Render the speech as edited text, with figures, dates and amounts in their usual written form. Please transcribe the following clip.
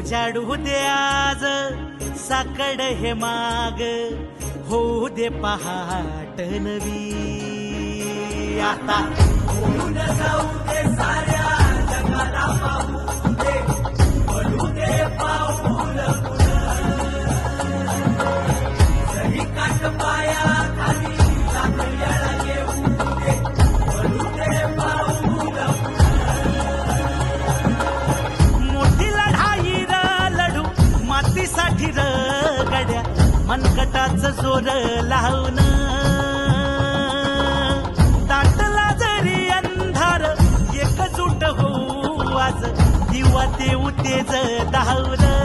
उजाडू दे आज साकड हे माग, होऊ दे पहाट नवी. आता होऊन जाऊ दे साऱ्या जगाला पाहू दे, पडू दे पाऊल जरी काट पाया खाली साखळ्याला येऊ दे, पडू दे पाऊल. मोठी लढाई र लढू मातीसाठी र गड्या, मनगटाच जोर लावून दाटला जरी अंधार एकजूट होऊ आज, दिवा देऊ तेज धावलं.